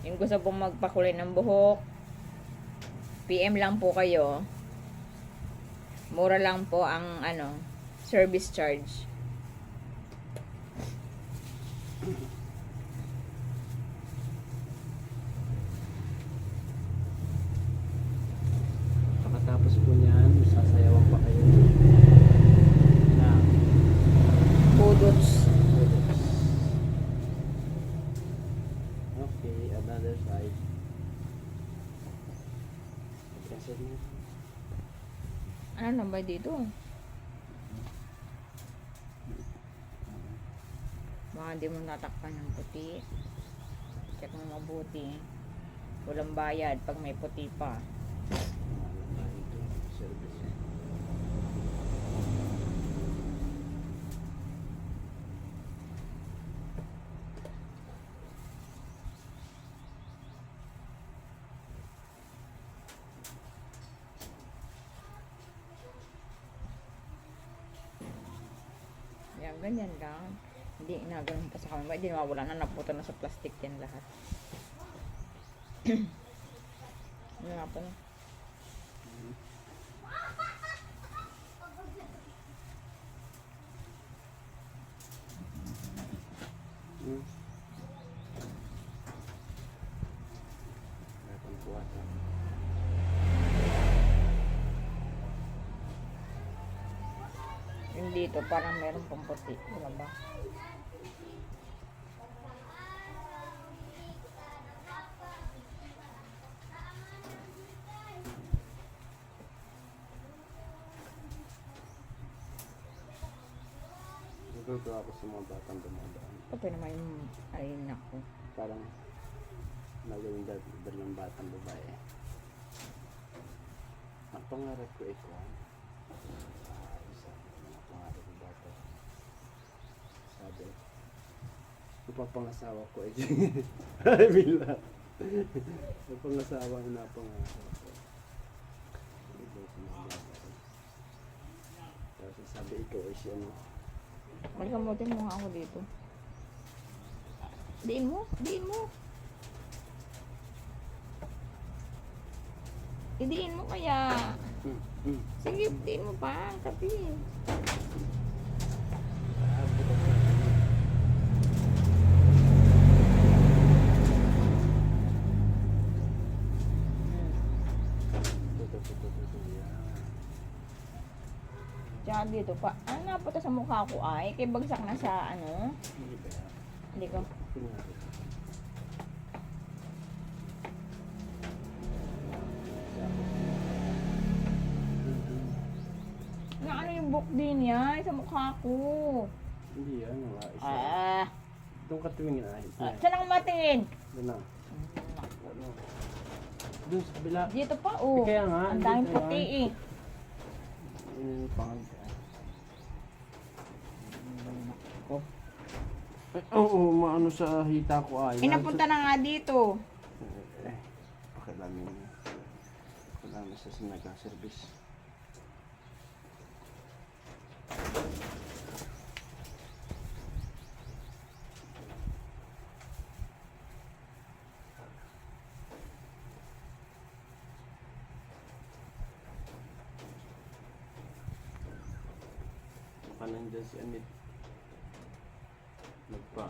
Yung gusto pong magpakulay ng buhok, PM lang po kayo. Mura lang po ang service charge. Pagkatapos po niyan, sasayawan pa kayo na Budots. okay, another side. Kasi Ano na ba dito? Baka hindi mo natakpan ng puti. Check mo mabuti. Walang bayad pag may puti pa. service. Yan, ganyan lang. Hindi inaganon pa sa kamay. Hindi mawala na, naputo na sa plastic din lahat. Ano nga pa na? Meron po ata. Yung dito, parang meron pang puti. Wala ba? Nagulto ako sa mga batang dumadaan. Ito naman yung, ay naku. Parang nagawin dahil ng batang babae. Ang pangarap ko ito, isa, ang pangarap ko bata. Sabi, ipapangasawa ko eh. Ay, bila. Ipapangasawa na pangarap ko. Ito sa mga bata. Tapos sabi, ikaw ay siya no. Magkamutin mo nga ako dito. Diin mo, diin mo. Idiin mo kaya. Sige, diin mo pa. Kapi. Tsaka dito pa. Ano napunta sa mukha ko ay? Kay bagsak na sa Hindi ko. Na ano yung buhok din yan sa mukha ko. Hindi yan, wala isa. Ah. Doon ka tumingin ay. Saan ako matingin? Doon na. Doon sa kabila. Dito pa, oh. Kaya nga, Ang daming dito puti yan. eh. Yun yung pangal. Oo, maano sa hita ko ay. Inapunta na nga dito. Pakilamin niya. Pakilamin sa sinaga-service. Baka nandyan si Amit. Nagpa,